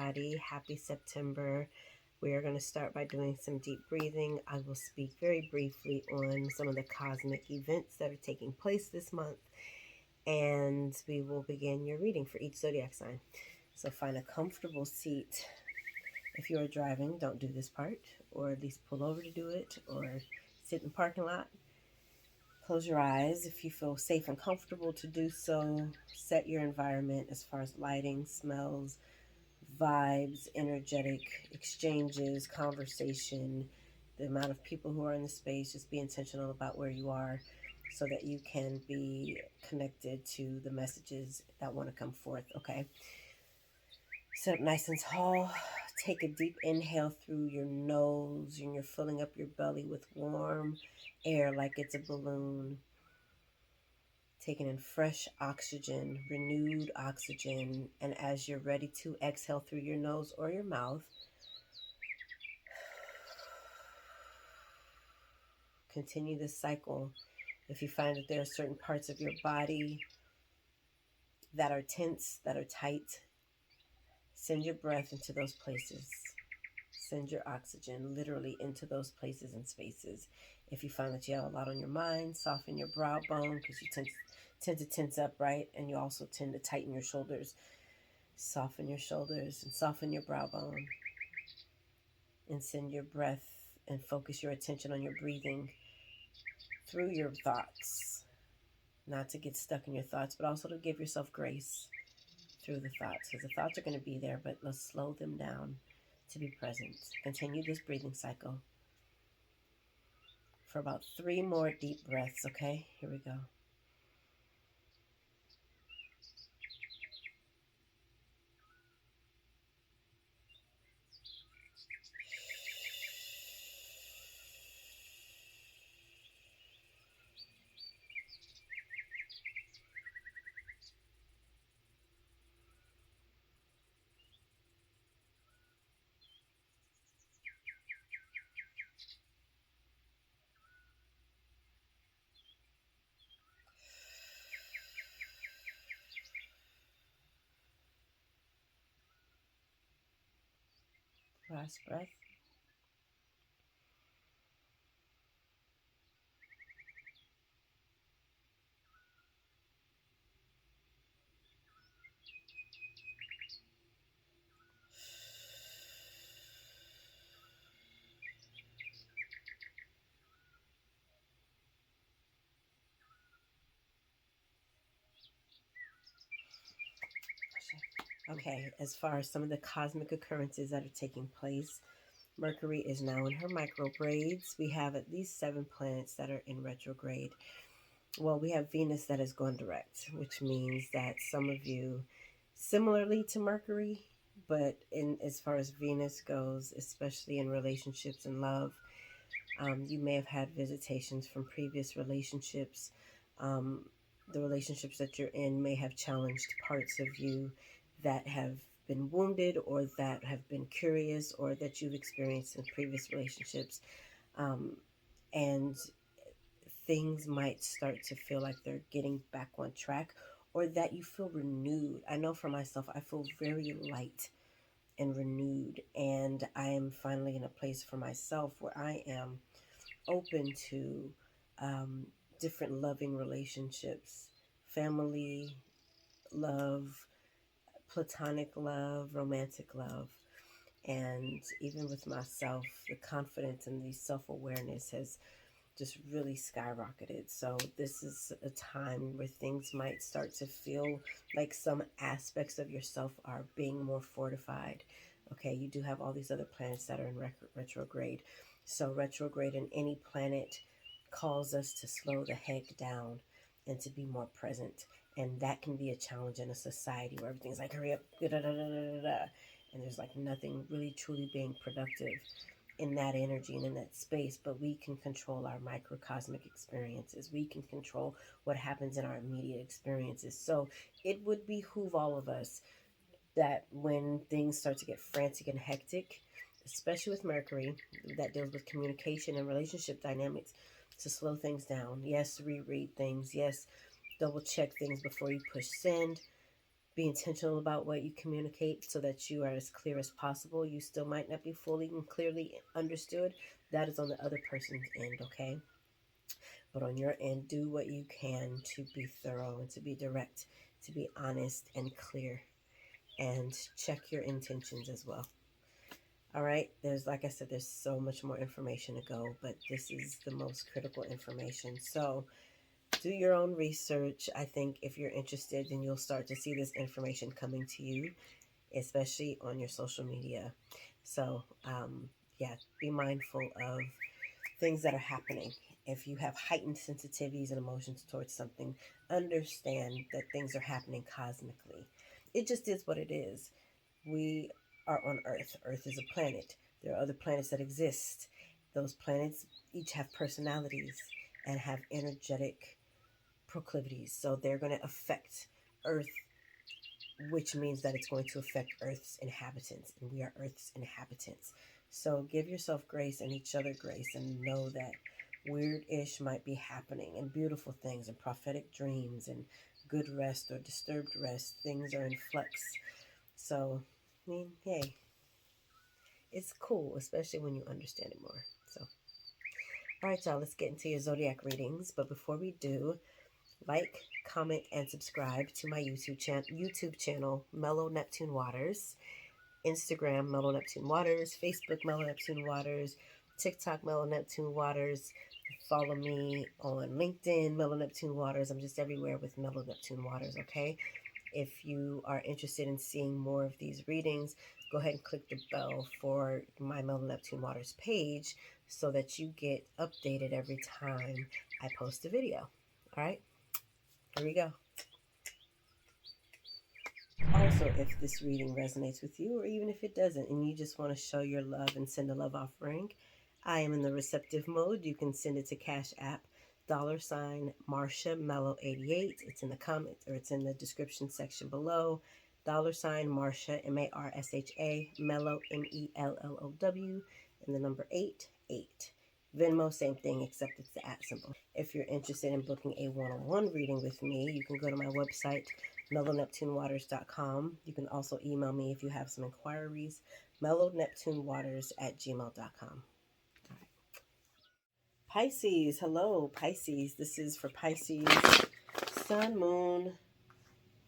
everybody. Happy September. We are going to start by doing some deep breathing. I will speak very briefly on some of the cosmic events that are taking place this month, and we will begin your reading for each zodiac sign. So find a comfortable seat. If you are driving, don't do this part, or at least pull over to do it, or sit in the parking lot. Close your eyes if you feel safe and comfortable to do so. Set your environment as far as lighting, smells, vibes, energetic exchanges, conversation, the amount of people who are in the space. Just be intentional about where you are so that you can be connected to the messages that want to come forth, okay? Sit up nice and tall. Take a deep inhale through your nose, and you're filling up your belly with warm air like it's a balloon. Taking in fresh oxygen, renewed oxygen, and as you're ready to exhale through your nose or your mouth, continue this cycle. If you find that there are certain parts of your body that are tense, that are tight, send your breath into those places. Send your oxygen literally into those places and spaces. If you find that you have a lot on your mind, soften your brow bone because you tend to tense up, right? And you also tend to tighten your shoulders. Soften your shoulders and soften your brow bone. And send your breath and focus your attention on your breathing through your thoughts. Not to get stuck in your thoughts, but also to give yourself grace through the thoughts. Because the thoughts are going to be there, but let's slow them down to be present. Continue this breathing cycle for about 3 more deep breaths, okay? Here we go. Last breath. Okay, as far as some of the cosmic occurrences that are taking place, Mercury is now in her microgrades. We have at least 7 planets that are in retrograde. Well, we have Venus that has gone direct, which means that some of you, similarly to Mercury, but in as far as Venus goes, especially in relationships and love, you may have had visitations from previous relationships. The relationships that you're in may have challenged parts of you that have been wounded or that have been curious or that you've experienced in previous relationships. And things might start to feel like they're getting back on track or that you feel renewed. I know for myself, I feel very light and renewed, and I am finally in a place for myself where I am open to different loving relationships, family love, platonic love, romantic love. And even with myself, the confidence and the self-awareness has just really skyrocketed. So this is a time where things might start to feel like some aspects of yourself are being more fortified. Okay, you do have all these other planets that are in retrograde. So retrograde in any planet calls us to slow the heck down and to be more present. And that can be a challenge in a society where everything's like, hurry up, da, da, da, da, da, da, and there's like nothing really truly being productive in that energy and in that space. But we can control our microcosmic experiences. We can control what happens in our immediate experiences. So it would behoove all of us that when things start to get frantic and hectic, especially with Mercury, that deals with communication and relationship dynamics, to slow things down. Yes, reread things. Yes, double check things before you push send. Be intentional about what you communicate so that you are as clear as possible. You still might not be fully and clearly understood. That is on the other person's end, okay? But on your end, do what you can to be thorough and to be direct, to be honest and clear, and check your intentions as well. All right, like I said, there's so much more information to go, but this is the most critical information. So do your own research. I think if you're interested, then you'll start to see this information coming to you, especially on your social media. So, yeah, be mindful of things that are happening. If you have heightened sensitivities and emotions towards something, understand that things are happening cosmically. It just is what it is. We are on Earth. Earth is a planet. There are other planets that exist. Those planets each have personalities and have energetic proclivities. So they're going to affect Earth, which means that it's going to affect Earth's inhabitants. And we are Earth's inhabitants. So give yourself grace and each other grace, and know that weird-ish might be happening, and beautiful things and prophetic dreams and good rest or disturbed rest. Things are in flux. So, I mean, hey, it's cool, especially when you understand it more. So, all right, y'all, let's get into your zodiac readings. But before we do, like, comment, and subscribe to my YouTube channel, Mellow Neptune Waters. Instagram, Mellow Neptune Waters. Facebook, Mellow Neptune Waters. TikTok, Mellow Neptune Waters. Follow me on LinkedIn, Mellow Neptune Waters. I'm just everywhere with Mellow Neptune Waters, okay? If you are interested in seeing more of these readings, go ahead and click the bell for my Mellow Neptune Waters page so that you get updated every time I post a video. All right, here we go. Also, if this reading resonates with you, or even if it doesn't, and you just want to show your love and send a love offering, I am in the receptive mode. You can send it to CashApp $MarshaMellow88. It's in the comments, or it's in the description section below. $Marsha, MARSHA, Mellow, MELLOW, and the number 88. Venmo, same thing, except it's the @ symbol. If you're interested in booking a one-on-one reading with me, you can go to my website, mellowneptunewaters.com. You can also email me if you have some inquiries, mellowneptunewaters@gmail.com. Pisces, hello, Pisces. This is for Pisces, sun, moon,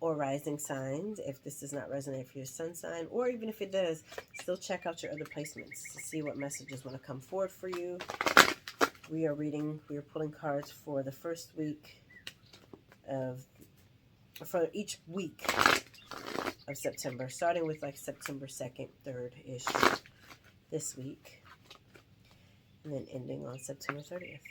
or rising signs. If this does not resonate for your sun sign, or even if it does, still check out your other placements to see what messages want to come forward for you. We are pulling cards for the first week for each week of September, starting with like September 2nd, 3rd-ish this week, and then ending on September 30th.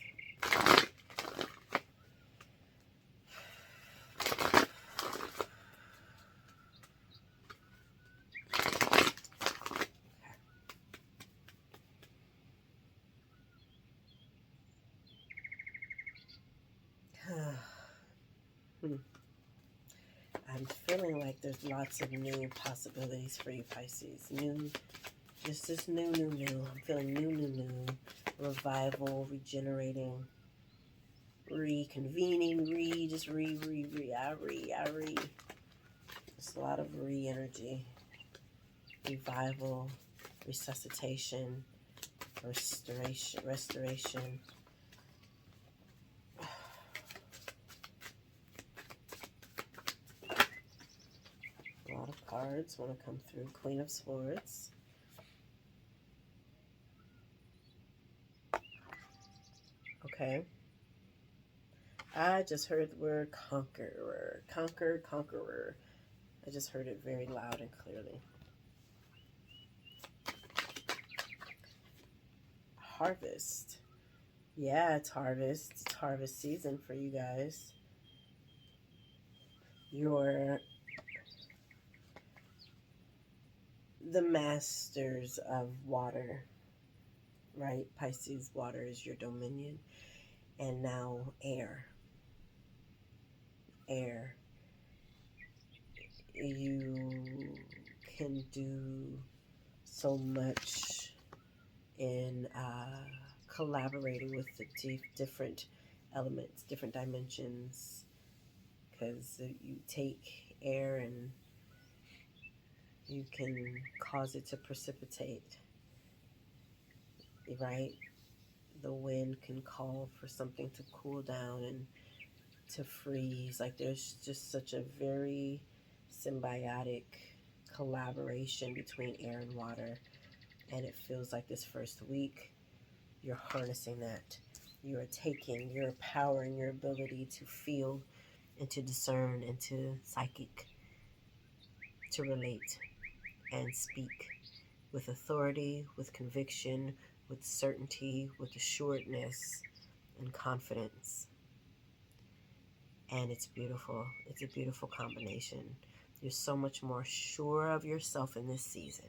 I'm feeling like there's lots of new possibilities for you, Pisces. New. I'm feeling new. Revival, regenerating, reconvening, just re. There's a lot of re-energy. Revival, resuscitation, restoration. A lot of cards want to come through. Queen of Swords. Okay. I just heard the word conqueror. Conqueror. I just heard it very loud and clearly. Harvest. Yeah, it's harvest. It's harvest season for you guys. You're the masters of water, right? Pisces, water is your dominion. And now air. You can do so much in collaborating with the different elements, different dimensions, because you take air and You can cause it to precipitate, right? The wind can call for something to cool down and to freeze. Like there's just such a very symbiotic collaboration between air and water. And it feels like this first week, you're harnessing that. You're empowering your ability to feel and to discern and to psychic, to relate and speak with authority, with conviction, with certainty, with assuredness and confidence. And it's beautiful. It's a beautiful combination. You're so much more sure of yourself in this season.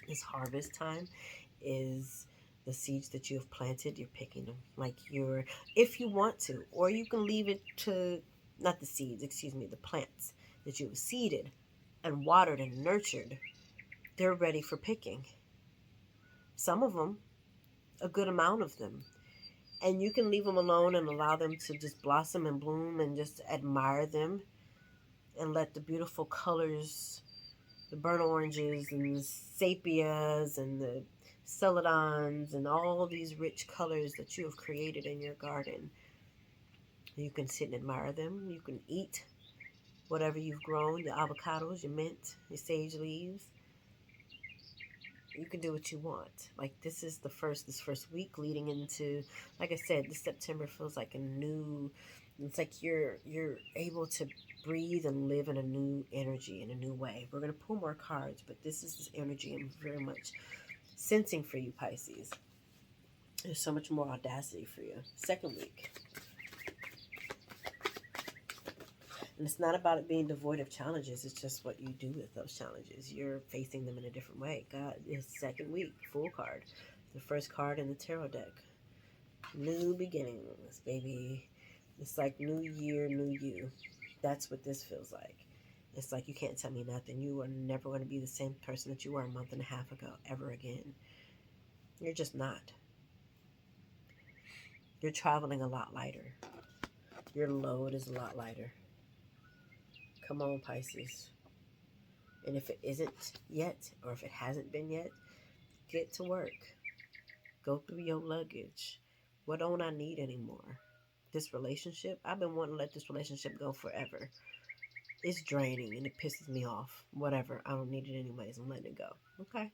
This harvest time is the seeds that you have planted, you're picking them. Like if you want to, or you can leave it to, not the seeds, excuse me, the plants that you have seeded and watered and nurtured. They're ready for picking. Some of them, a good amount of them. And you can leave them alone and allow them to just blossom and bloom and just admire them and let the beautiful colors, the burnt oranges and the sepias and the celadons and all these rich colors that you have created in your garden. You can sit and admire them. You can eat whatever you've grown, your avocados, your mint, your sage leaves. You can do what you want. Like this first week leading into, like I said, this September feels like a new, it's like you're able to breathe and live in a new energy, in a new way. We're going to pull more cards, but this is this energy I'm very much sensing for you, Pisces. There's so much more audacity for you. Second week. And it's not about it being devoid of challenges. It's just what you do with those challenges. You're facing them in a different way. God, it's second week, full card. The first card in the tarot deck. New beginnings, baby. It's like new year, new you. That's what this feels like. It's like you can't tell me nothing. You are never going to be the same person that you were a month and a half ago, ever again. You're just not. You're traveling a lot lighter. Your load is a lot lighter. Come on, Pisces. And if it isn't yet, or if it hasn't been yet, get to work. Go through your luggage. What don't I need anymore? This relationship, I've been wanting to let this relationship go forever. It's draining and it pisses me off. Whatever, I don't need it anyways. I'm letting it go. Okay?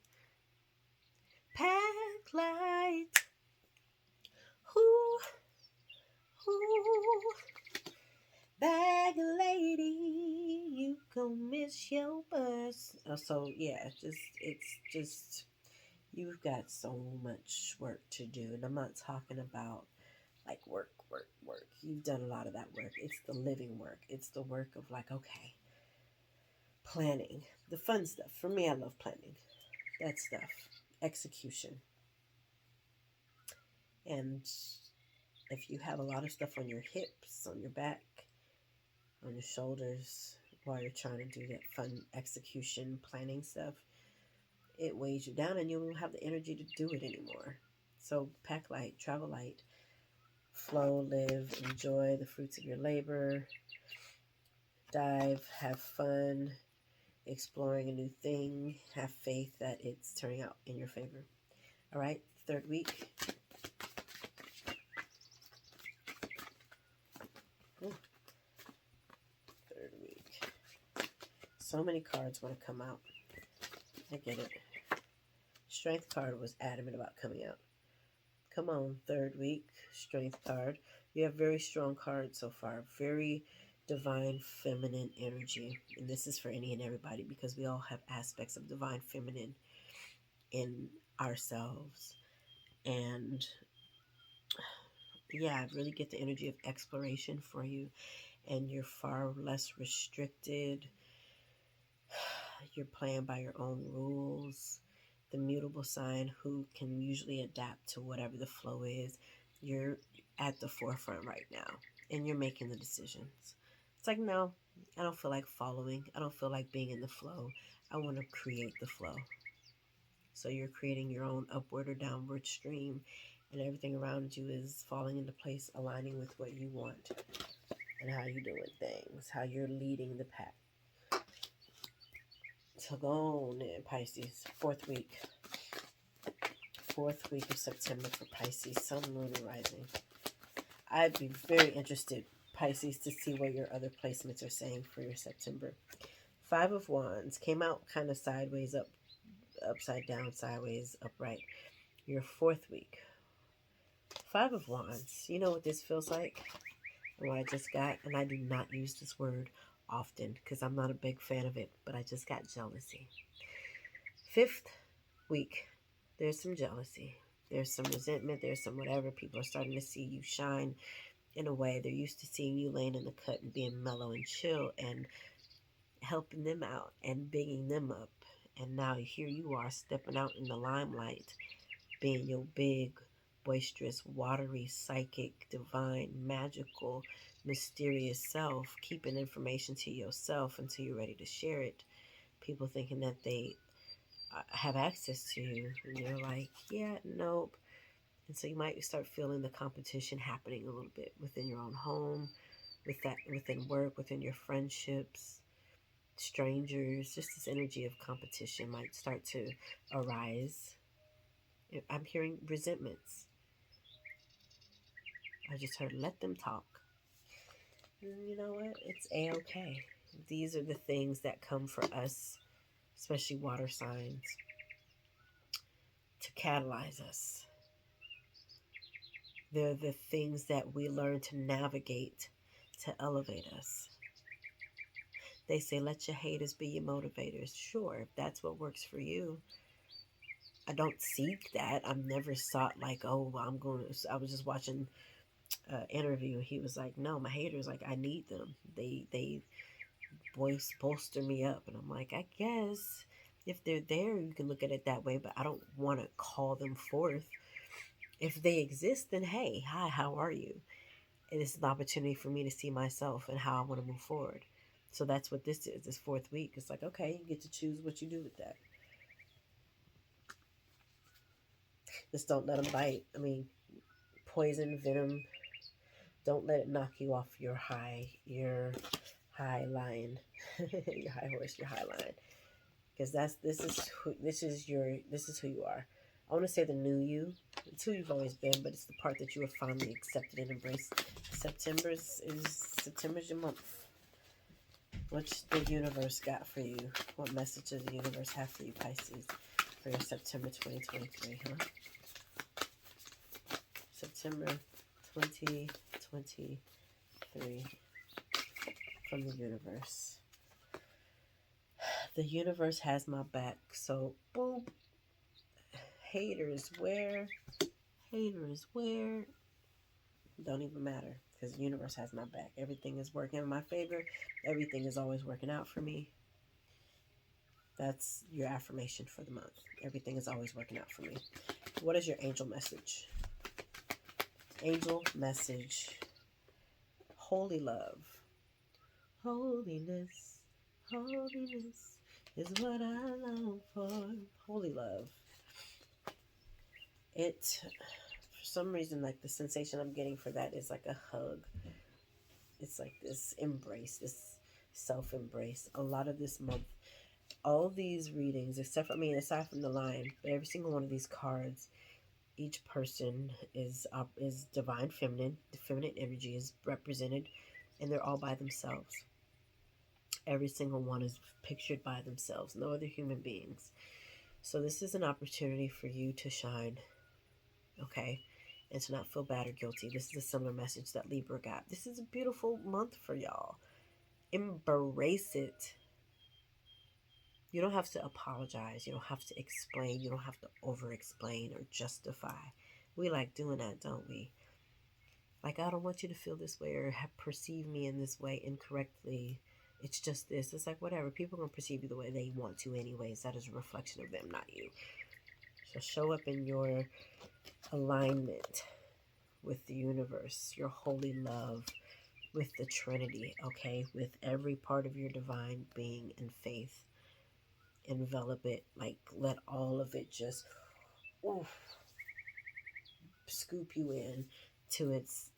Pack light. Who? Bag lady, you gon' miss your bus. So yeah, it's just you've got so much work to do, and I'm not talking about like work. You've done a lot of that work. It's the living work. It's the work of like, okay, planning, the fun stuff. For me, I love planning. That stuff, execution, and if you have a lot of stuff on your hips, on your back, on your shoulders while you're trying to do that fun execution planning stuff, it weighs you down and you won't have the energy to do it anymore. So pack light, travel light, flow, live, enjoy the fruits of your labor, dive, have fun, exploring a new thing, have faith that it's turning out in your favor. All right, third week. Ooh. Third week. So many cards want to come out. I get it. Strength card was adamant about coming out. Come on, third week, strength card. You have very strong cards so far. Very divine feminine energy. And this is for any and everybody because we all have aspects of divine feminine in ourselves. And yeah, I really get the energy of exploration for you. And you're far less restricted. You're playing by your own rules. The mutable sign who can usually adapt to whatever the flow is. You're at the forefront right now. And you're making the decisions. It's like, no, I don't feel like following. I don't feel like being in the flow. I want to create the flow. So you're creating your own upward or downward stream. And everything around you is falling into place, aligning with what you want. And how you're doing things. How you're leading the pack. So go on in, Pisces. Fourth week. Fourth week of September for Pisces. Sun, Moon, and Rising. I'd be very interested, Pisces, to see what your other placements are saying for your September. Five of Wands came out kind of sideways, upside down, sideways, upright. Your fourth week. Five of Wands. You know what this feels like? What I just got, and I do not use this word often because I'm not a big fan of it, but I just got jealousy. Fifth week, there's some jealousy. There's some resentment. There's some whatever. People are starting to see you shine in a way. They're used to seeing you laying in the cut and being mellow and chill and helping them out and bigging them up. And now here you are stepping out in the limelight, being your big, boisterous, watery, psychic, divine, magical, mysterious self, keeping information to yourself until you're ready to share it. People thinking that they have access to you, and you're like, yeah, nope. And so you might start feeling the competition happening a little bit within your own home, within work, within your friendships, strangers. Just this energy of competition might start to arise. I'm hearing resentments. I just heard let them talk. And you know what? It's A-okay. These are the things that come for us, especially water signs, to catalyze us. They're the things that we learn to navigate to elevate us. They say, let your haters be your motivators. Sure, if that's what works for you. I don't seek that. I've never sought like, oh, I was just watching an interview. He was like, no, my haters, like, I need them. They bolster me up. And I'm like, I guess if they're there, you can look at it that way, but I don't want to call them forth. If they exist, then hey, hi, how are you? And it's an opportunity for me to see myself and how I want to move forward. So that's what this is, this fourth week. It's like, okay, you get to choose what you do with that. Just don't let them bite. I mean, poison, venom, don't let it knock you off your high line, your high horse, your high line. Because this is who you are. I want to say the new you. It's who you've always been, but it's the part that you have finally accepted and embraced. September's your month. What's the universe got for you? What message does the universe have for you, Pisces, for your September 2023, huh? September 2023 from the universe. The universe has my back, so boom. Haters where? Haters where? Don't even matter, because the universe has my back. Everything is working in my favor. Everything is always working out for me. That's your affirmation for the month. Everything is always working out for me. What is your angel message? Angel message. Holy love. Holiness. Holiness is what I long for. Holy love. For some reason, like the sensation I'm getting for that is like a hug. It's like this embrace, this self-embrace. A lot of this month, all these readings, aside from the line, but every single one of these cards, each person is divine feminine. The feminine energy is represented, and they're all by themselves. Every single one is pictured by themselves, no other human beings. So this is an opportunity for you to shine, okay? And to not feel bad or guilty. This is a similar message that Libra got. This is a beautiful month for y'all. Embrace it. You don't have to apologize. You don't have to explain. You don't have to over-explain or justify. We like doing that, don't we? Like, I don't want you to feel this way or perceive me in this way incorrectly. It's just this. It's like, whatever. People are going to perceive you the way they want to anyways. That is a reflection of them, not you. So show up in your alignment with the universe, your holy love, with the Trinity, okay? With every part of your divine being and faith. Envelop it. Like, let all of it just scoop you in. to its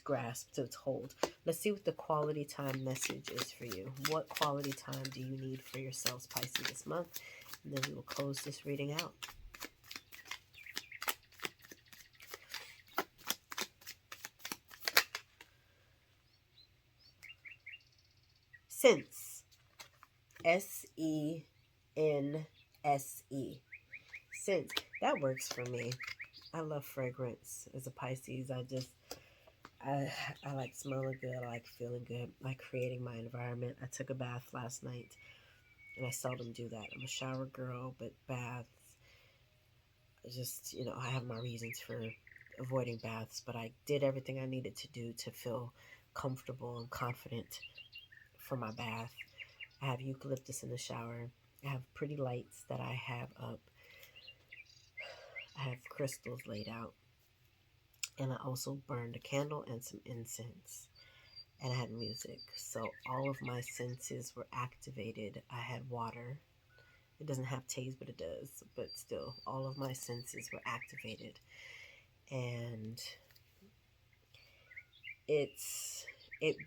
grasp, to its hold. Let's see what the quality time message is for you. What quality time do you need for yourselves, Pisces, this month? And then we will close this reading out. Sense. S-E-N-S-E. Sense. That works for me. I love fragrance as a Pisces. I like smelling good. I like feeling good. I like creating my environment. I took a bath last night, and I seldom do that. I'm a shower girl, but baths, just, I have my reasons for avoiding baths, but I did everything I needed to do to feel comfortable and confident for my bath. I have eucalyptus in the shower. I have pretty lights that I have up. I have crystals laid out. And I also burned a candle and some incense. And I had music. So all of my senses were activated. I had water. It doesn't have taste, but it does. But still, all of my senses were activated. And it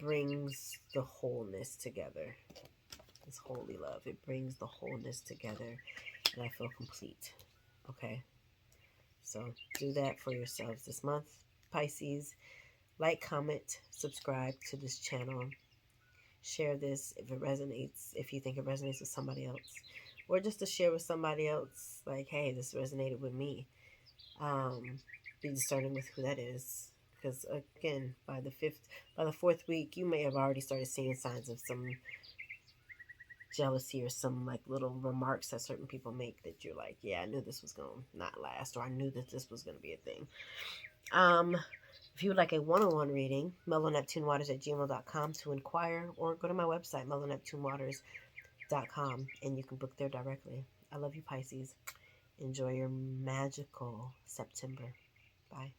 brings the wholeness together. This holy love. It brings the wholeness together. And I feel complete. Okay? So do that for yourselves this month, Pisces. Like, comment, subscribe to this channel. Share this if it resonates, if you think it resonates with somebody else. Or just to share with somebody else, like, hey, this resonated with me. Be discerning with who that is. Because, again, by the fourth week, you may have already started seeing signs of some jealousy or some like little remarks that certain people make that you're like, yeah, I knew this was gonna not last, or I knew that this was gonna be a thing. If you would like a one-on-one reading, mellowneptunewaters@gmail.com to inquire, or go to my website, mellowneptunewaters.com, and you can book there directly. I love you, Pisces. Enjoy your magical September. Bye.